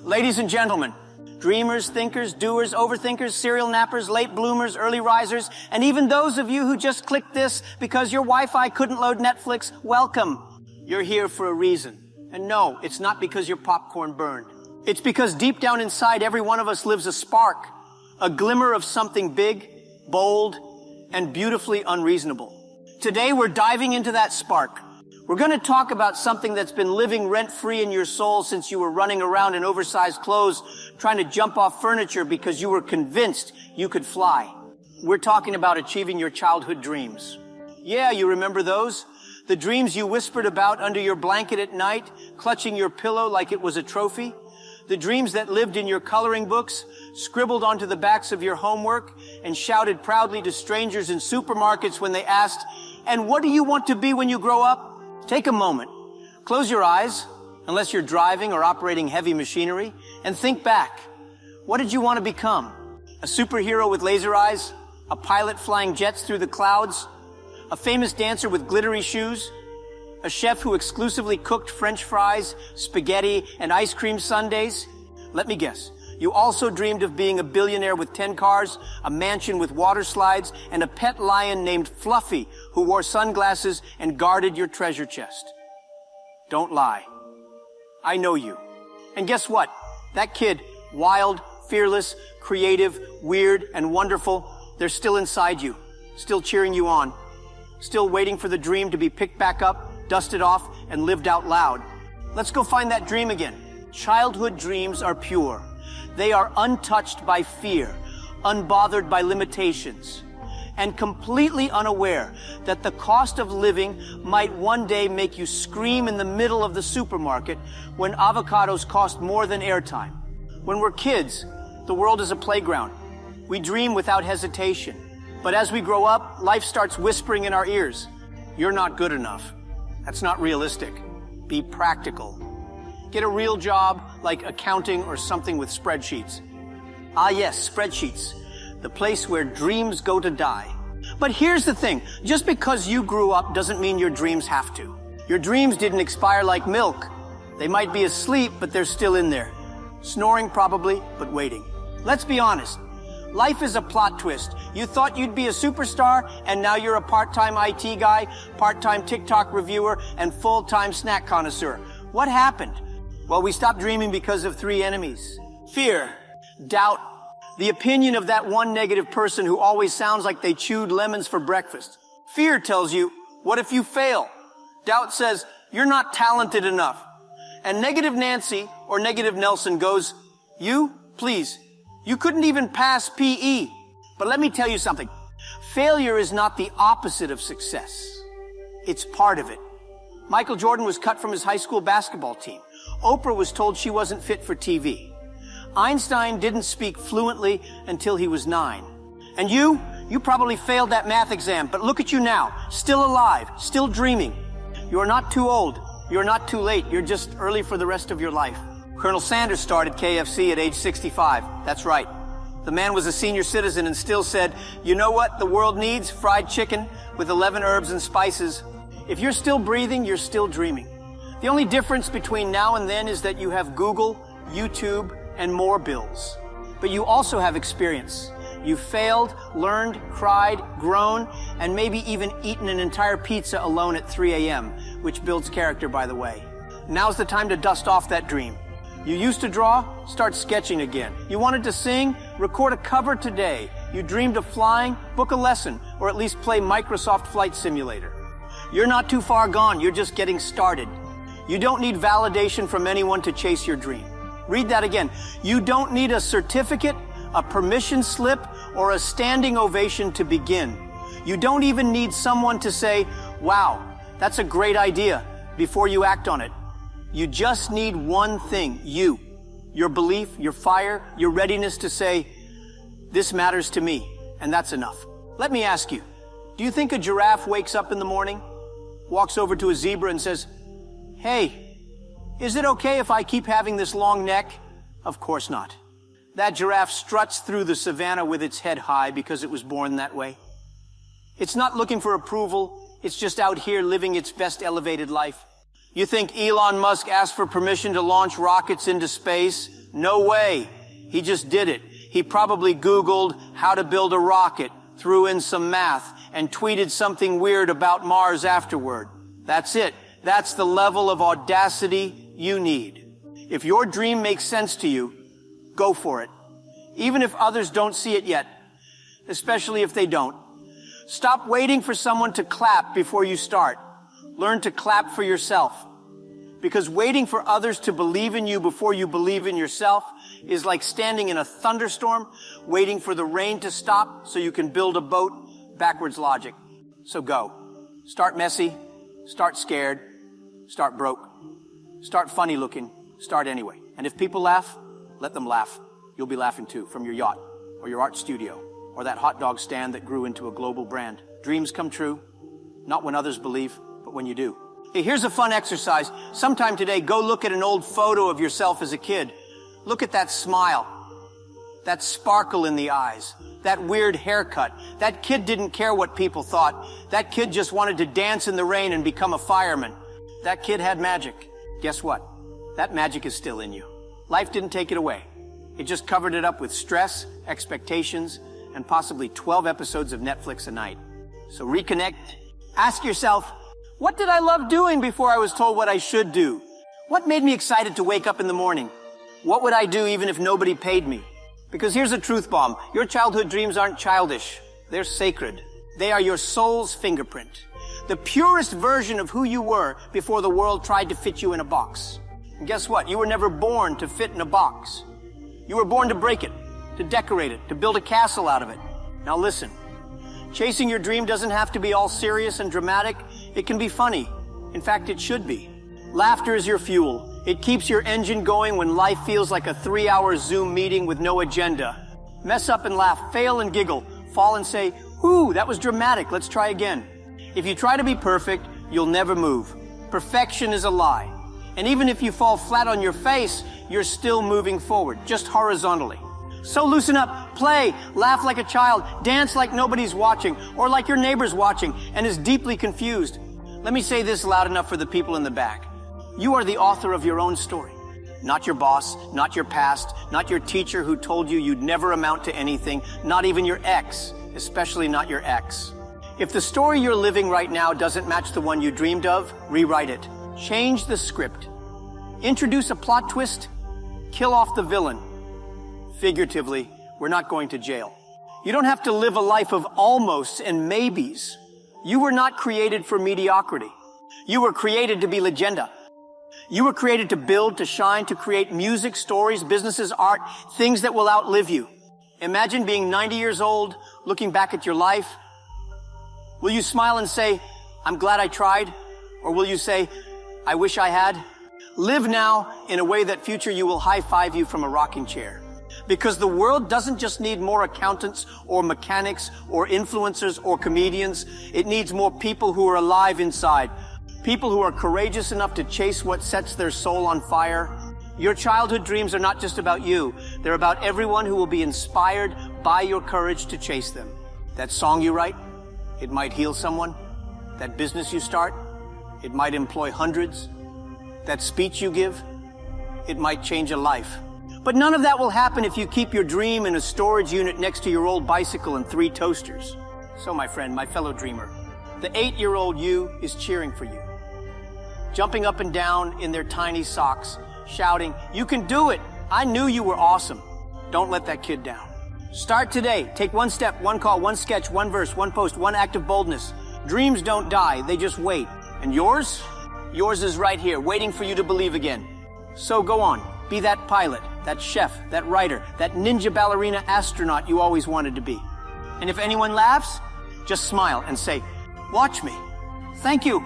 Ladies and gentlemen, dreamers, thinkers, doers, overthinkers, serial nappers, late bloomers, early risers, and even those of you who just clicked this because your Wi-Fi couldn't load Netflix, welcome. You're here for a reason. And no, it's not because your popcorn burned. It's because deep down inside every one of us lives a spark, a glimmer of something big, bold, and beautifully unreasonable. Today we're diving into that spark. We're going to talk about something that's been living rent-free in your soul since you were running around in oversized clothes, trying to jump off furniture because you were convinced you could fly. We're talking about achieving your childhood dreams. Yeah, you remember those? The dreams you whispered about under your blanket at night, clutching your pillow like it was a trophy. The dreams that lived in your coloring books, scribbled onto the backs of your homework, and shouted proudly to strangers in supermarkets when they asked, "And what do you want to be when you grow up?" Take a moment, close your eyes, unless you're driving or operating heavy machinery, and think back. What did you want to become? A superhero with laser eyes? A pilot flying jets through the clouds? A famous dancer with glittery shoes? A chef who exclusively cooked French fries, spaghetti, and ice cream sundaes? Let me guess. You also dreamed of being a billionaire with 10 cars, a mansion with water slides, and a pet lion named Fluffy who wore sunglasses and guarded your treasure chest. Don't lie. I know you. And guess what? That kid, wild, fearless, creative, weird, and wonderful, they're still inside you, still cheering you on, still waiting for the dream to be picked back up, dusted off, and lived out loud. Let's go find that dream again. Childhood dreams are pure. They are untouched by fear, unbothered by limitations, and completely unaware that the cost of living might one day make you scream in the middle of the supermarket when avocados cost more than airtime. When we're kids, the world is a playground. We dream without hesitation. But as we grow up, life starts whispering in our ears, "You're not good enough. That's not realistic. Be practical. Get a real job like accounting or something with spreadsheets." Ah yes, spreadsheets. The place where dreams go to die. But here's the thing. Just because you grew up doesn't mean your dreams have to. Your dreams didn't expire like milk. They might be asleep, but they're still in there. Snoring probably, but waiting. Let's be honest. Life is a plot twist. You thought you'd be a superstar, and now you're a part-time IT guy, part-time TikTok reviewer, and full-time snack connoisseur. What happened? Well, we stopped dreaming because of 3 enemies. Fear, doubt, the opinion of that one negative person who always sounds like they chewed lemons for breakfast. Fear tells you, what if you fail? Doubt says, you're not talented enough. And negative Nancy or negative Nelson goes, you, please, you couldn't even pass PE. But let me tell you something. Failure is not the opposite of success. It's part of it. Michael Jordan was cut from his high school basketball team. Oprah was told she wasn't fit for TV. Einstein didn't speak fluently until he was 9. And you probably failed that math exam, but look at you now, still alive, still dreaming. You're not too old. You're not too late. You're just early for the rest of your life. Colonel Sanders started KFC at age 65. That's right. The man was a senior citizen and still said, "You know what the world needs? Fried chicken with 11 herbs and spices." If you're still breathing, you're still dreaming. The only difference between now and then is that you have Google, YouTube, and more bills. But you also have experience. You failed, learned, cried, grown, and maybe even eaten an entire pizza alone at 3 a.m., which builds character, by the way. Now's the time to dust off that dream. You used to draw? Start sketching again. You wanted to sing? Record a cover today. You dreamed of flying? Book a lesson, or at least play Microsoft Flight Simulator. You're not too far gone. You're just getting started. You don't need validation from anyone to chase your dream. Read that again. You don't need a certificate, a permission slip, or a standing ovation to begin. You don't even need someone to say, "Wow, that's a great idea," before you act on it. You just need one thing, you. Your belief, your fire, your readiness to say, "This matters to me," and that's enough. Let me ask you, do you think a giraffe wakes up in the morning, walks over to a zebra and says, "Hey, is it okay if I keep having this long neck?" Of course not. That giraffe struts through the savannah with its head high because it was born that way. It's not looking for approval. It's just out here living its best elevated life. You think Elon Musk asked for permission to launch rockets into space? No way. He just did it. He probably Googled how to build a rocket, threw in some math, and tweeted something weird about Mars afterward. That's it. That's the level of audacity you need. If your dream makes sense to you, go for it. Even if others don't see it yet, especially if they don't. Stop waiting for someone to clap before you start. Learn to clap for yourself. Because waiting for others to believe in you before you believe in yourself is like standing in a thunderstorm, waiting for the rain to stop so you can build a boat. Backwards logic. So go. Start messy. Start scared. Start broke. Start funny looking. Start anyway. And if people laugh, let them laugh. You'll be laughing too, from your yacht, or your art studio, or that hot dog stand that grew into a global brand. Dreams come true, not when others believe, but when you do. Hey, here's a fun exercise. Sometime today, go look at an old photo of yourself as a kid. Look at that smile, that sparkle in the eyes, that weird haircut. That kid didn't care what people thought. That kid just wanted to dance in the rain and become a fireman. That kid had magic. Guess what? That magic is still in you. Life didn't take it away. It just covered it up with stress, expectations, and possibly 12 episodes of Netflix a night. So reconnect. Ask yourself, what did I love doing before I was told what I should do? What made me excited to wake up in the morning? What would I do even if nobody paid me? Because here's a truth bomb. Your childhood dreams aren't childish. They're sacred. They are your soul's fingerprint. The purest version of who you were before the world tried to fit you in a box. And guess what? You were never born to fit in a box. You were born to break it, to decorate it, to build a castle out of it. Now listen, chasing your dream doesn't have to be all serious and dramatic. It can be funny. In fact, it should be. Laughter is your fuel. It keeps your engine going when life feels like a 3-hour Zoom meeting with no agenda. Mess up and laugh, fail and giggle, fall and say, "Ooh, that was dramatic, let's try again." If you try to be perfect, you'll never move. Perfection is a lie. And even if you fall flat on your face, you're still moving forward, just horizontally. So loosen up, play, laugh like a child, dance like nobody's watching, or like your neighbor's watching and is deeply confused. Let me say this loud enough for the people in the back. You are the author of your own story. Not your boss, not your past, not your teacher who told you you'd never amount to anything, not even your ex, especially not your ex. If the story you're living right now doesn't match the one you dreamed of, rewrite it. Change the script. Introduce a plot twist. Kill off the villain. Figuratively, we're not going to jail. You don't have to live a life of almosts and maybes. You were not created for mediocrity. You were created to be legenda. You were created to build, to shine, to create music, stories, businesses, art, things that will outlive you. Imagine being 90 years old, looking back at your life. Will you smile and say, "I'm glad I tried"? Or will you say, "I wish I had"? Live now in a way that future you will high-five you from a rocking chair. Because the world doesn't just need more accountants or mechanics or influencers or comedians. It needs more people who are alive inside. People who are courageous enough to chase what sets their soul on fire. Your childhood dreams are not just about you. They're about everyone who will be inspired by your courage to chase them. That song you write, it might heal someone. That business you start, it might employ hundreds. That speech you give, it might change a life. But none of that will happen if you keep your dream in a storage unit next to your old bicycle and 3 toasters. So, my friend, my fellow dreamer, the 8-year-old you is cheering for you. Jumping up and down in their tiny socks, shouting, "You can do it! I knew you were awesome." Don't let that kid down. Start today. Take 1 step, 1 call, 1 sketch, 1 verse, 1 post, 1 act of boldness. Dreams don't die, they just wait. And yours? Yours is right here, waiting for you to believe again. So go on. Be that pilot, that chef, that writer, that ninja ballerina astronaut you always wanted to be. And if anyone laughs, just smile and say, "Watch me. Thank you.